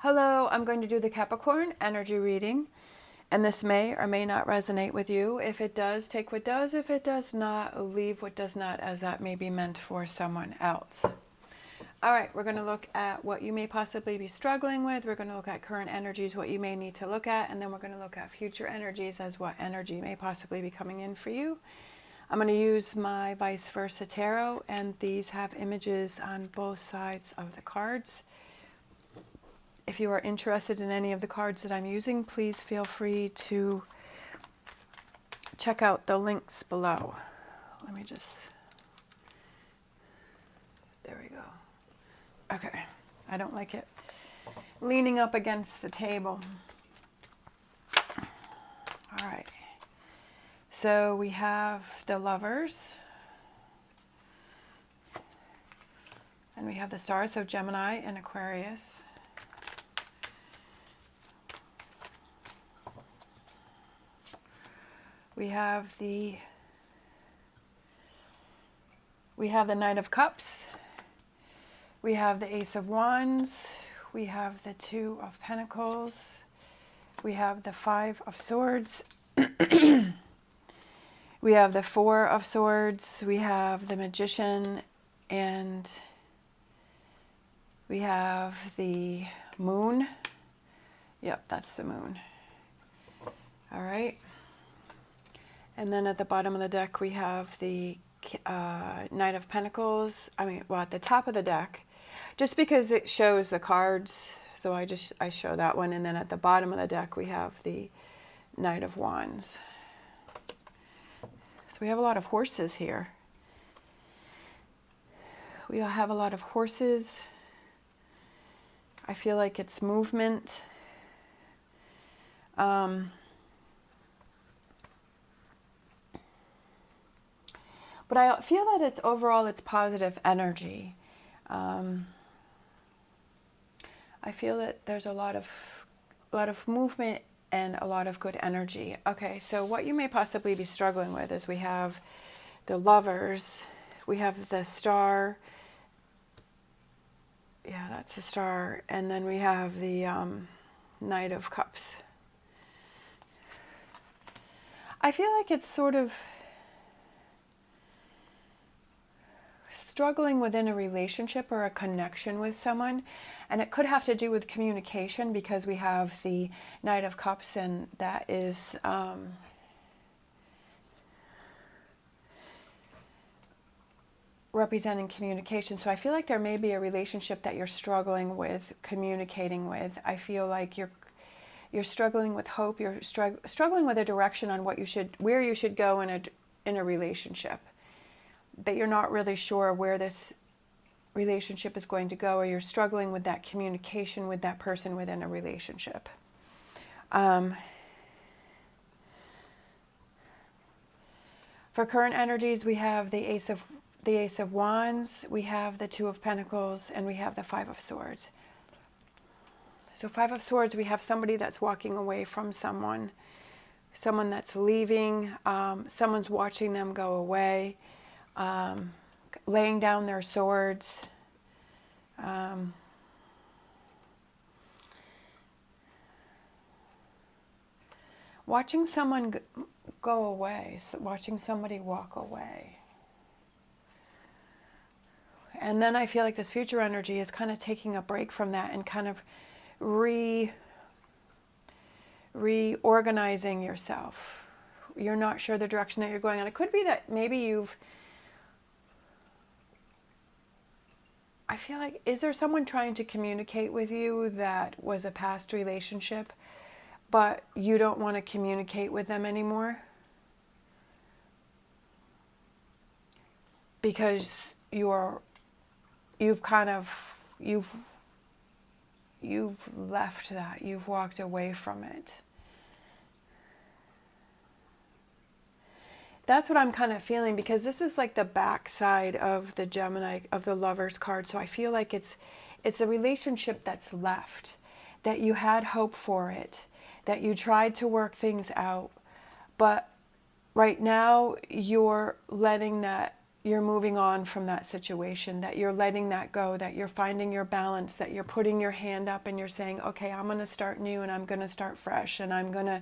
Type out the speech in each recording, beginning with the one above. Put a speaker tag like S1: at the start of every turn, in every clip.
S1: Hello, I'm going to do the Capricorn energy reading, and this may or may not resonate with you. If it does, take what does. If it does not, leave what does not, as that may be meant for someone else. All right, we're going to look at what you may possibly be struggling with. We're going to look at current energies, what you may need to look at, and then we're going to look at future energies as what energy may possibly be coming in for you. I'm going to use my vice versa tarot, and these have images on both sides of the cards. If you are interested in any of the cards that I'm using, please feel free to check out the links below. Let me just, there we go. Okay, I don't like it leaning up against the table. All right, so we have the Lovers, and we have the Stars, so Gemini and Aquarius. We have the Knight of Cups. We have the Ace of Wands. We have the Two of Pentacles. We have the Five of Swords. We have the Four of Swords. We have the Magician, and we have the Moon. Yep, that's the Moon. All right. And then at the bottom of the deck, we have the Knight of Pentacles. Well, at the top of the deck, just because it shows the cards, so I show that one. And then at the bottom of the deck, we have the Knight of Wands. So we have a lot of horses here. We have a lot of horses. I feel like it's movement. But I feel that it's overall, it's positive energy. I feel that there's a lot of movement and a lot of good energy. Okay, so what you may possibly be struggling with is we have the Lovers, we have the Star. Yeah, that's a Star. And then we have the Knight of Cups. I feel like it's sort of struggling within a relationship or a connection with someone, and it could have to do with communication, because we have the Knight of Cups, and that is representing communication. So I feel like there may be a relationship that you're struggling with communicating with. I feel like you're struggling with hope. You're struggling with a direction on where you should go in a relationship, that you're not really sure where this relationship is going to go, or you're struggling with that communication with that person within a relationship. For current energies, we have the Ace of Wands, we have the Two of Pentacles, and we have the Five of Swords. So Five of Swords, we have somebody that's walking away from someone that's leaving, someone's watching them go away. Laying down their swords. Watching someone go away, watching somebody walk away. And then I feel like this future energy is kind of taking a break from that and kind of reorganizing yourself. You're not sure the direction that you're going on. It could be that maybe I feel like, is there someone trying to communicate with you that was a past relationship, but you don't want to communicate with them anymore? Because you've left that, you've walked away from it. That's what I'm kind of feeling, because this is like the backside of the Gemini, of the Lovers card. So I feel like it's a relationship that's left, that you had hope for it, that you tried to work things out, but right now you're letting that you're moving on from that situation, that you're letting that go, that you're finding your balance, that you're putting your hand up and you're saying, okay, I'm going to start new and I'm going to start fresh and I'm going to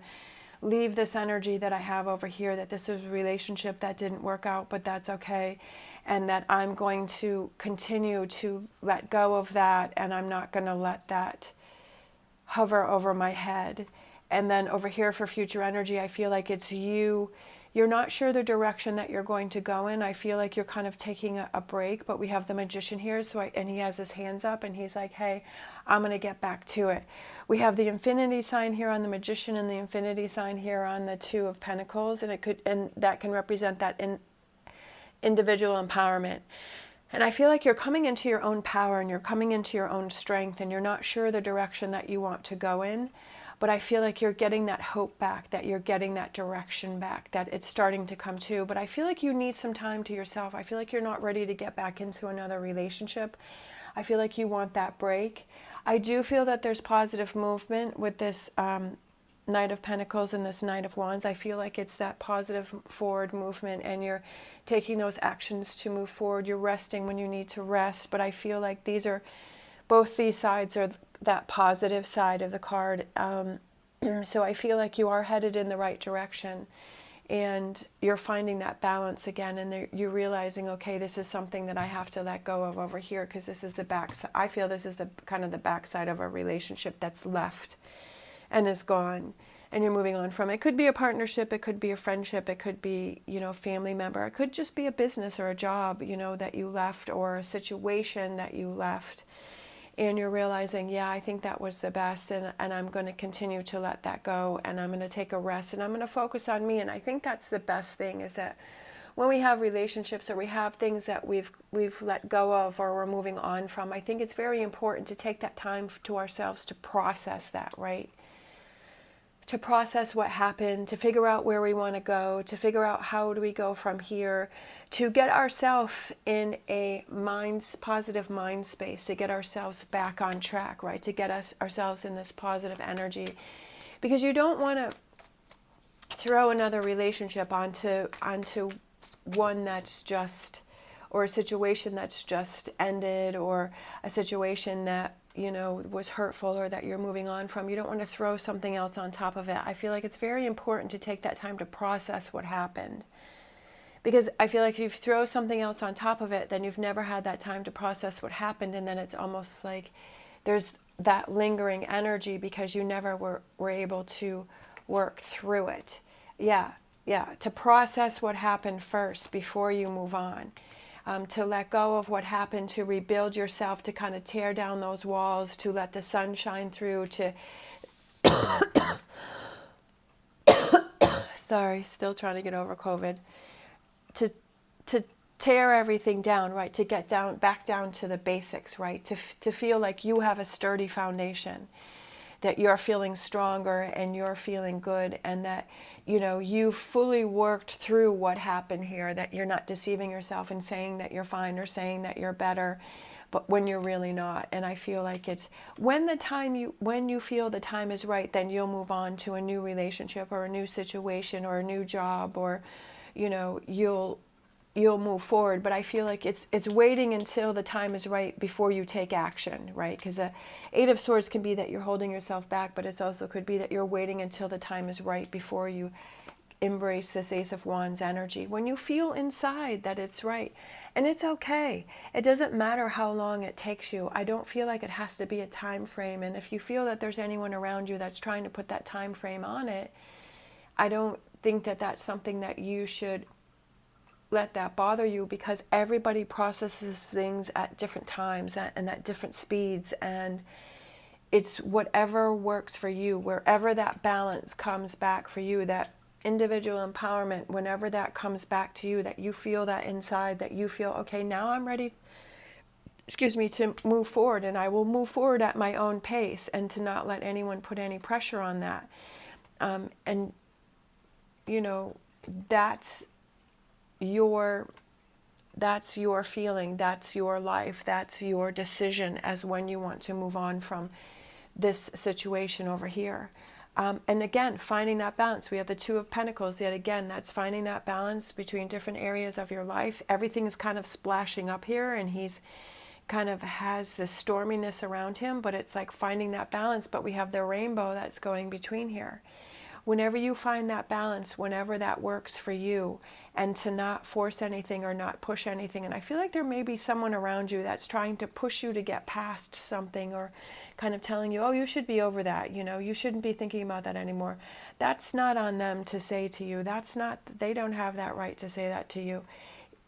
S1: leave this energy that I have over here, that this is a relationship that didn't work out, but that's okay. And that I'm going to continue to let go of that, and I'm not going to let that hover over my head. And then over here for future energy, I feel like it's you. You're not sure the direction that you're going to go in. I feel like you're kind of taking a break, but we have the Magician here, and he has his hands up and he's like, hey, I'm going to get back to it. We have the Infinity sign here on the Magician and the Infinity sign here on the Two of Pentacles, and that can represent that individual empowerment. And I feel like you're coming into your own power and you're coming into your own strength, and you're not sure the direction that you want to go in. But I feel like you're getting that hope back, that you're getting that direction back, that it's starting to come to. But I feel like you need some time to yourself. I feel like you're not ready to get back into another relationship. I feel like you want that break. I do feel that there's positive movement with this Knight of Pentacles and this Knight of Wands. I feel like it's that positive forward movement, and you're taking those actions to move forward. You're resting when you need to rest. But I feel like both these sides are that positive side of the card. So I feel like you are headed in the right direction, and you're finding that balance again, and you're realizing, okay, this is something that I have to let go of over here, because this is the back. I feel this is the kind of the backside of a relationship that's left and is gone, and you're moving on from it. It could be a partnership, it could be a friendship, it could be, a family member, it could just be a business or a job, that you left, or a situation that you left. And you're realizing, yeah, I think that was the best, and I'm going to continue to let that go, and I'm going to take a rest, and I'm going to focus on me. And I think that's the best thing, is that when we have relationships or we have things that we've let go of or we're moving on from, I think it's very important to take that time to ourselves to process that, right? To process what happened, to figure out where we want to go, to figure out how do we go from here, to get ourselves in a positive mind space, to get ourselves back on track, right? To get ourselves in this positive energy. Because you don't want to throw another relationship onto one that's just, or a situation that's just ended, or a situation that was hurtful or that you're moving on from. You don't want to throw something else on top of it. I feel like it's very important to take that time to process what happened. Because I feel like if you throw something else on top of it, then you've never had that time to process what happened, and then it's almost like there's that lingering energy because you never were able to work through it. Yeah, to process what happened first before you move on. To let go of what happened, to rebuild yourself, to kind of tear down those walls, to let the sun shine through, to sorry, still trying to get over COVID, to tear everything down, right? To get back down to the basics, right? To feel like you have a sturdy foundation, that you're feeling stronger and you're feeling good, and that you fully worked through what happened here, that you're not deceiving yourself and saying that you're fine or saying that you're better, but when you're really not. And I feel like it's when you feel the time is right, then you'll move on to a new relationship or a new situation or a new job, or you'll move forward. But I feel like it's waiting until the time is right before you take action, right? Because the Eight of Swords can be that you're holding yourself back, but it also could be that you're waiting until the time is right before you embrace this Ace of Wands energy. When you feel inside that it's right, and it's okay. It doesn't matter how long it takes you. I don't feel like it has to be a time frame. And if you feel that there's anyone around you that's trying to put that time frame on it, I don't think that that's something that you should let that bother you, because everybody processes things at different times and at different speeds, and it's whatever works for you, wherever that balance comes back for you, that individual empowerment, whenever that comes back to you, that you feel that inside, that you feel, okay, now I'm ready, to move forward, and I will move forward at my own pace, and to not let anyone put any pressure on that. And that's your feeling, that's your life, that's your decision as when you want to move on from this situation over here. And again, finding that balance. We have the Two of Pentacles. Yet again, that's finding that balance between different areas of your life. Everything's kind of splashing up here, and he's kind of has this storminess around him, but it's like finding that balance. But we have the rainbow that's going between here. Whenever you find that balance, whenever that works for you, and to not force anything or not push anything. And I feel like there may be someone around you that's trying to push you to get past something, or kind of telling you, oh, you should be over that, you know, you shouldn't be thinking about that anymore. That's not on them to say to you. That's not, they don't have that right to say that to you.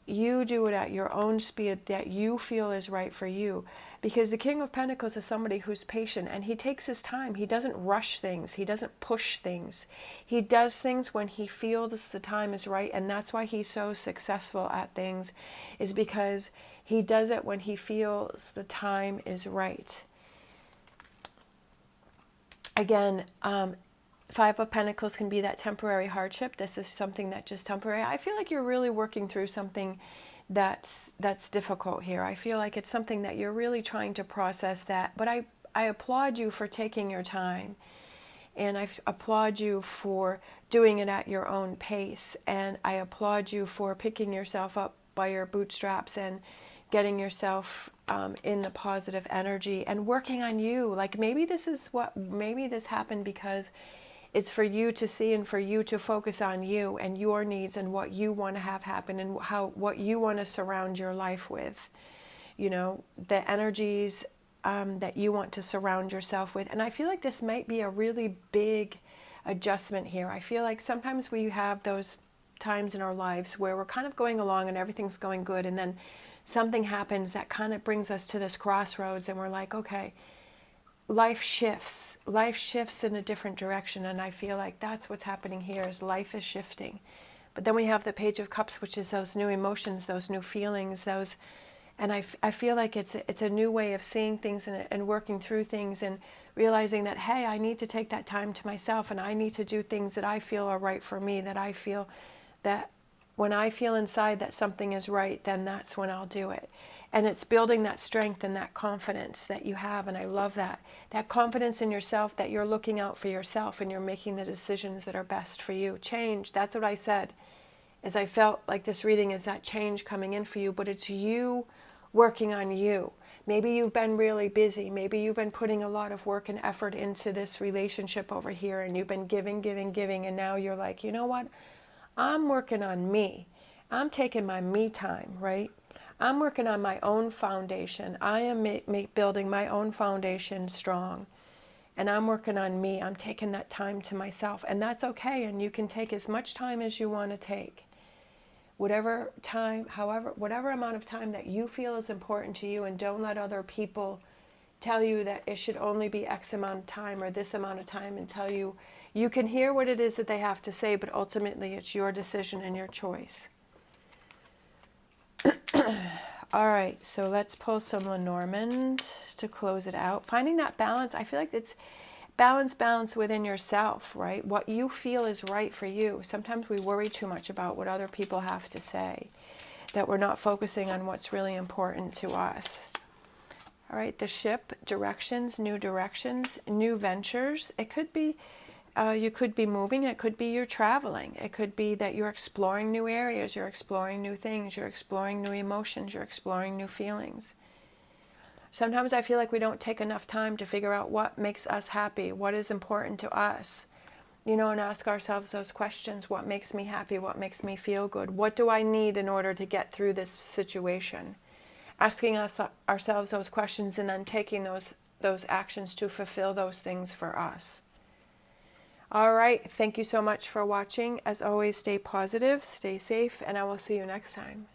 S1: You do it at your own speed that you feel is right for you. Because the King of Pentacles is somebody who's patient, and he takes his time. He doesn't rush things. He doesn't push things. He does things when he feels the time is right. And that's why he's so successful at things, is because he does it when he feels the time is right. Again, Five of Pentacles can be that temporary hardship. This is something that's just temporary. I feel like you're really working through something that's difficult here. I feel like it's something that you're really trying to process that. But I applaud you for taking your time. And I applaud you for doing it at your own pace. And I applaud you for picking yourself up by your bootstraps and getting yourself in the positive energy and working on you. Like maybe this happened because it's for you to see and for you to focus on you and your needs and what you want to have happen and what you want to surround your life with. You know, the energies that you want to surround yourself with. And I feel like this might be a really big adjustment here. I feel like sometimes we have those times in our lives where we're kind of going along and everything's going good, and then something happens that kind of brings us to this crossroads, and we're like, okay, life shifts in a different direction. And I feel like that's what's happening here, is life is shifting. But then we have the Page of Cups, which is those new emotions, those new feelings, and I feel like it's a new way of seeing things and working through things and realizing that, hey, I need to take that time to myself, and I need to do things that I feel are right for me, that I feel that when I feel inside that something is right, then that's when I'll do it. And it's building that strength and that confidence that you have. And I love that. That confidence in yourself, that you're looking out for yourself and you're making the decisions that are best for you. Change, that's what I said. As I felt like this reading is that change coming in for you, but it's you working on you. Maybe you've been really busy. Maybe you've been putting a lot of work and effort into this relationship over here, and you've been giving, and now you're like, you know what? I'm working on me. I'm taking my me time, right? I'm working on my own foundation. I am building my own foundation strong. And I'm working on me. I'm taking that time to myself. And that's okay. And you can take as much time as you want to take. Whatever amount of time that you feel is important to you, and don't let other people tell you that it should only be X amount of time or this amount of time, and tell you, you can hear what it is that they have to say, but ultimately it's your decision and your choice. All right, so let's pull some Lenormand to close it out. Finding that balance, I feel like it's balance within yourself, right? What you feel is right for you. Sometimes we worry too much about what other people have to say, that we're not focusing on what's really important to us. All right, the Ship, directions, new ventures. It could be you could be moving, it could be you're traveling, it could be that you're exploring new areas, you're exploring new things, you're exploring new emotions, you're exploring new feelings. Sometimes I feel like we don't take enough time to figure out what makes us happy, what is important to us, you know, and ask ourselves those questions. What makes me happy? What makes me feel good? What do I need in order to get through this situation? Asking ourselves those questions, and then taking those actions to fulfill those things for us. All right, thank you so much for watching. As always, stay positive, stay safe, and I will see you next time.